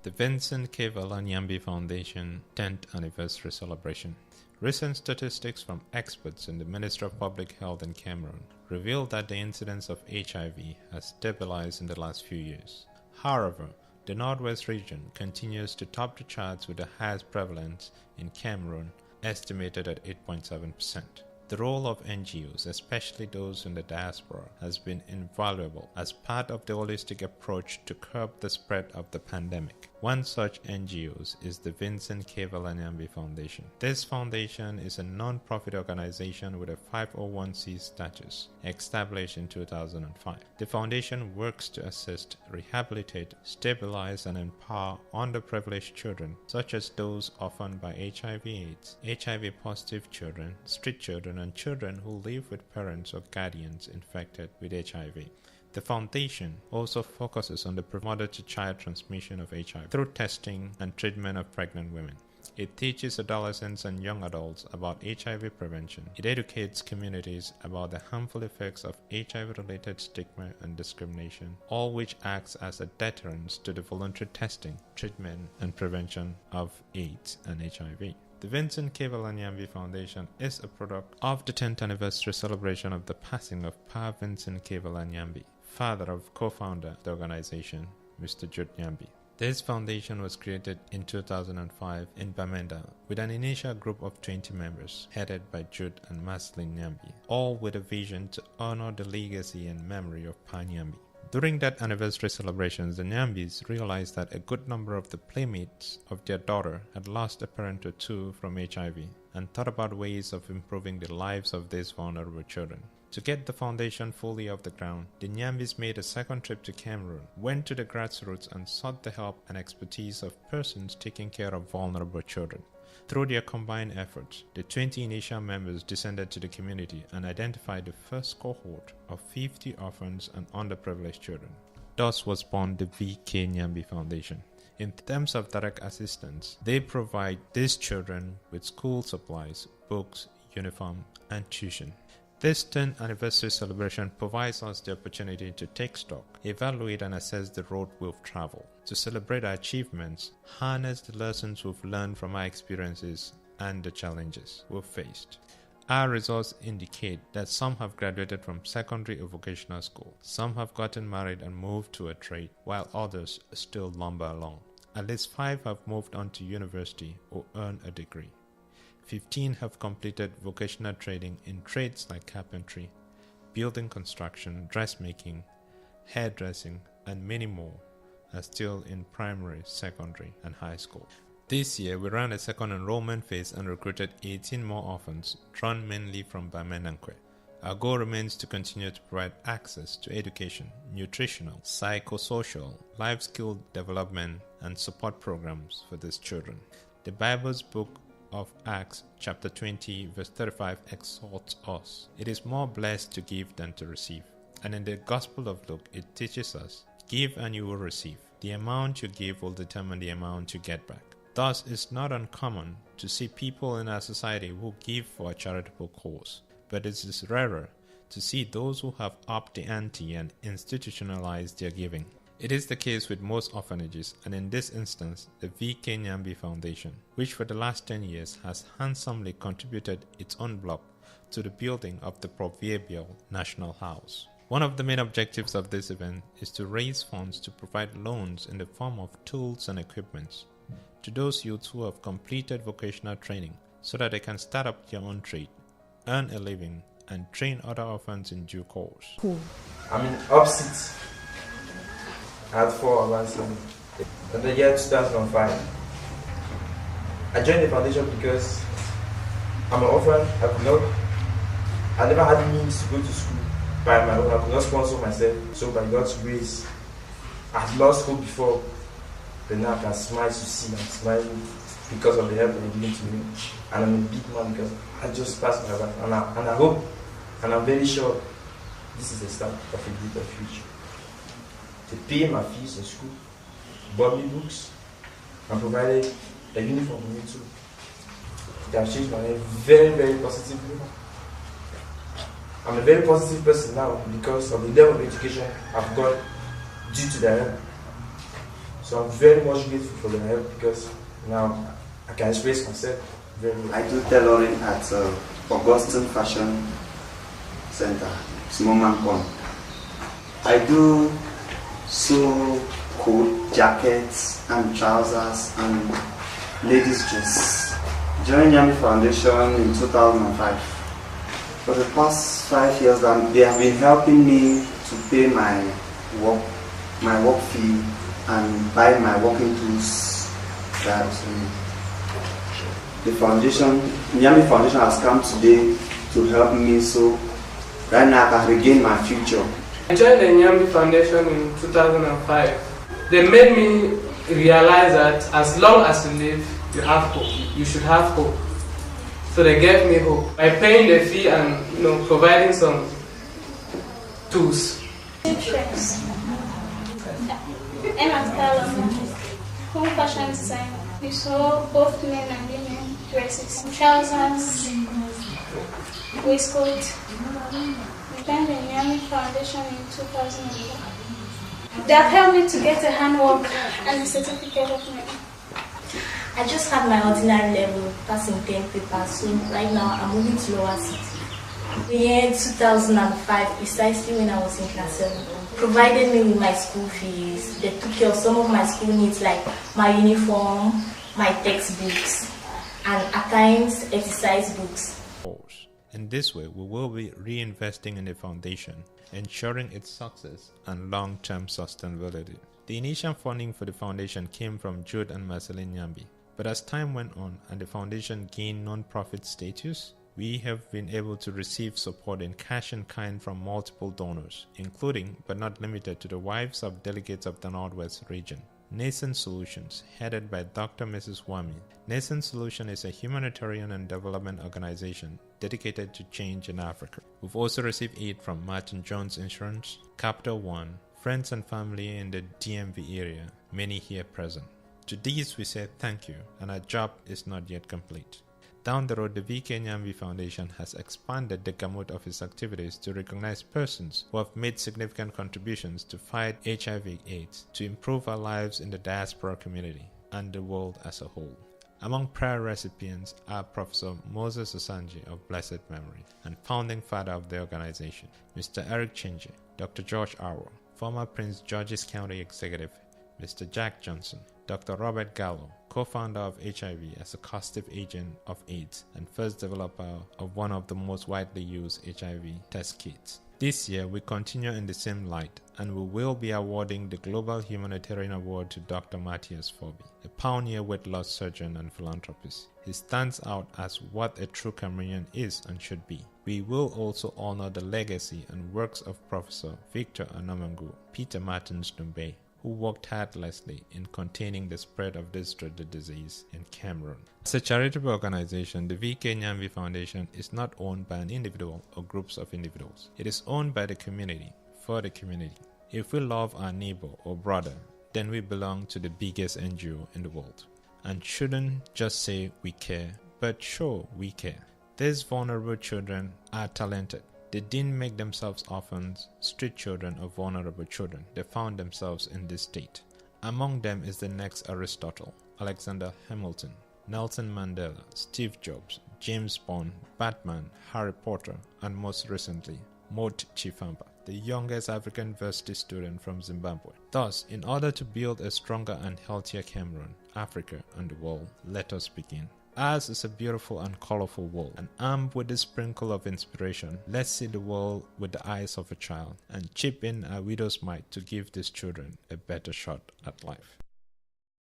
The Vincent K. Nyambi Foundation 10th Anniversary Celebration. Recent statistics from experts in the Ministry of Public Health in Cameroon reveal that the incidence of HIV has stabilized in the last few years. However, the Northwest region continues to top the charts with the highest prevalence in Cameroon, estimated at 8.7%. The role of NGOs, especially those in the diaspora, has been invaluable as part of the holistic approach to curb the spread of the pandemic. One such NGO is the Vincent K. Nyambi Foundation. This foundation is a non-profit organization with a 501c status, established in 2005. The foundation works to assist, rehabilitate, stabilize, and empower underprivileged children, such as those orphaned by HIV/AIDS, HIV-positive children, street children, and children who live with parents or guardians infected with HIV. The foundation also focuses on the mother-to-child transmission of HIV through testing and treatment of pregnant women. It teaches adolescents and young adults about HIV prevention. It educates communities about the harmful effects of HIV-related stigma and discrimination, all which acts as a deterrent to the voluntary testing, treatment, and prevention of AIDS and HIV. The Vincent K. Nyambi Foundation is a product of the 10th anniversary celebration of the passing of Pa Vincent K. Nyambi, father of co-founder of the organization, Mr. Jude Nyambi. This foundation was created in 2005 in Bamenda with an initial group of 20 members, headed by Jude and Maslin Nyambi, all with a vision to honor the legacy and memory of Pa Nyambi. During that anniversary celebrations, the Nyambis realized that a good number of the playmates of their daughter had lost a parent or two from HIV and thought about ways of improving the lives of these vulnerable children. To get the foundation fully off the ground, the Nyambis made a second trip to Cameroon, went to the grassroots and sought the help and expertise of persons taking care of vulnerable children. Through their combined efforts, the 20 initial members descended to the community and identified the first cohort of 50 orphans and underprivileged children. Thus was born the V.K. Nyambi Foundation. In terms of direct assistance, they provide these children with school supplies, books, uniform, and tuition. This 10th anniversary celebration provides us the opportunity to take stock, evaluate and assess the road we've traveled, to celebrate our achievements, harness the lessons we've learned from our experiences and the challenges we've faced. Our results indicate that some have graduated from secondary or vocational school, some have gotten married and moved to a trade, while others still lumber along. At least 5 have moved on to university or earned a degree. 15 have completed vocational training in trades like carpentry, building construction, dressmaking, hairdressing, and many more are still in primary, secondary, and high school. This year, we ran a second enrollment phase and recruited 18 more orphans, drawn mainly from Bamenankwe. Our goal remains to continue to provide access to education, nutritional, psychosocial, life skill development, and support programs for these children. The Bible's book of Acts chapter 20 verse 35 exhorts us. It is more blessed to give than to receive. And in the Gospel of Luke, it teaches us, give and you will receive. The amount you give will determine the amount you get back. Thus, it's not uncommon to see people in our society who give for a charitable cause, but it is rarer to see those who have upped the ante and institutionalized their giving. It is the case with most orphanages, and in this instance, the V.K. Nyambi Foundation, which for the last 10 years has handsomely contributed its own block to the building of the proverbial National House. One of the main objectives of this event is to raise funds to provide loans in the form of tools and equipment to those youths who have completed vocational training so that they can start up their own trade, earn a living, and train other orphans in due course. Cool. I'm in opposite. I had 4 of us in the year 2005. I joined the foundation because I'm an orphan. I never had the means to go to school by my own. I could not sponsor myself. So by God's grace, I had lost hope before, but now I can smile to see. I'm smiling because of the help they gave to me. And I'm a big man because I just passed my life. And I hope, and I'm very sure, this is the start of a better future. They paid my fees in school, bought me books, and provided a uniform for me too. They have changed my life very, very positively. I'm a very positive person now because of the level of education I've got due to their help. So I'm very much grateful for their help because now I can express myself very well. I do tailoring at Augustine Fashion Center, Smallman. I do sew coat, jackets, and trousers, and ladies' dress. Joined Yami Foundation in 2005. For the past 5 years, they have been helping me to pay my work fee and buy my working tools. The foundation, Yami Foundation, has come today to help me, so right now I can regain my future. I joined the Nyambi Foundation in 2005. They made me realize that as long as you live, you have hope. You should have hope. So they gave me hope by paying the fee and providing some tools. Interests. Emma Carlon, home fashion design. We saw both men and women dresses, trousers, waistcoat. We joined the Nyami Foundation in 2001. They have helped me to get a handwork and a certificate of merit. I just had my ordinary level passing 10 papers, so right now I'm moving to lower city. The year 2005, precisely when I was in class 7, provided me with my school fees. They took care of some of my school needs like my uniform, my textbooks, and at times exercise books. In this way, we will be reinvesting in the foundation, ensuring its success and long-term sustainability. The initial funding for the foundation came from Jude and Marceline Nyambi, but as time went on and the foundation gained non-profit status, we have been able to receive support in cash and kind from multiple donors, including but not limited to the wives of delegates of the Northwest region. Nascent Solutions, headed by Dr. Mrs. Wami. Nascent Solution is a humanitarian and development organization dedicated to change in Africa. We've also received aid from Martin Jones Insurance, Capital One, friends and family in the DMV area, many here present. To these we say thank you, and our job is not yet complete. Down the road, the VK Nyambi Foundation has expanded the gamut of its activities to recognize persons who have made significant contributions to fight HIV/AIDS, to improve our lives in the diaspora community and the world as a whole. Among prior recipients are Professor Moses Osanji of blessed memory and founding father of the organization, Mr. Eric Chinje, Dr. George Arwo, former Prince George's County Executive, Mr. Jack Johnson, Dr. Robert Gallo, co-founder of HIV as a causative agent of AIDS and first developer of one of the most widely used HIV test kits. This year, we continue in the same light, and we will be awarding the Global Humanitarian Award to Dr. Matthias Forby, a pioneer weight loss surgeon and philanthropist. He stands out as what a true Cameroonian is and should be. We will also honor the legacy and works of Professor Victor Anamangu, Peter Martins Dumbe, who worked tirelessly in containing the spread of this dreaded disease in Cameroon. As a charitable organization, the VK Nyambi Foundation is not owned by an individual or groups of individuals. It is owned by the community, for the community. If we love our neighbor or brother, then we belong to the biggest NGO in the world, and shouldn't just say we care, but show we care. These vulnerable children are talented. They didn't make themselves orphans, street children, or vulnerable children. They found themselves in this state. Among them is the next Aristotle, Alexander Hamilton, Nelson Mandela, Steve Jobs, James Bond, Batman, Harry Potter, and most recently, Mort Chifamba, the youngest African university student from Zimbabwe. Thus, in order to build a stronger and healthier Cameroon, Africa, and the world, let us begin. Ours is a beautiful and colorful world, and armed with this sprinkle of inspiration, let's see the world with the eyes of a child and chip in our widow's mite to give these children a better shot at life.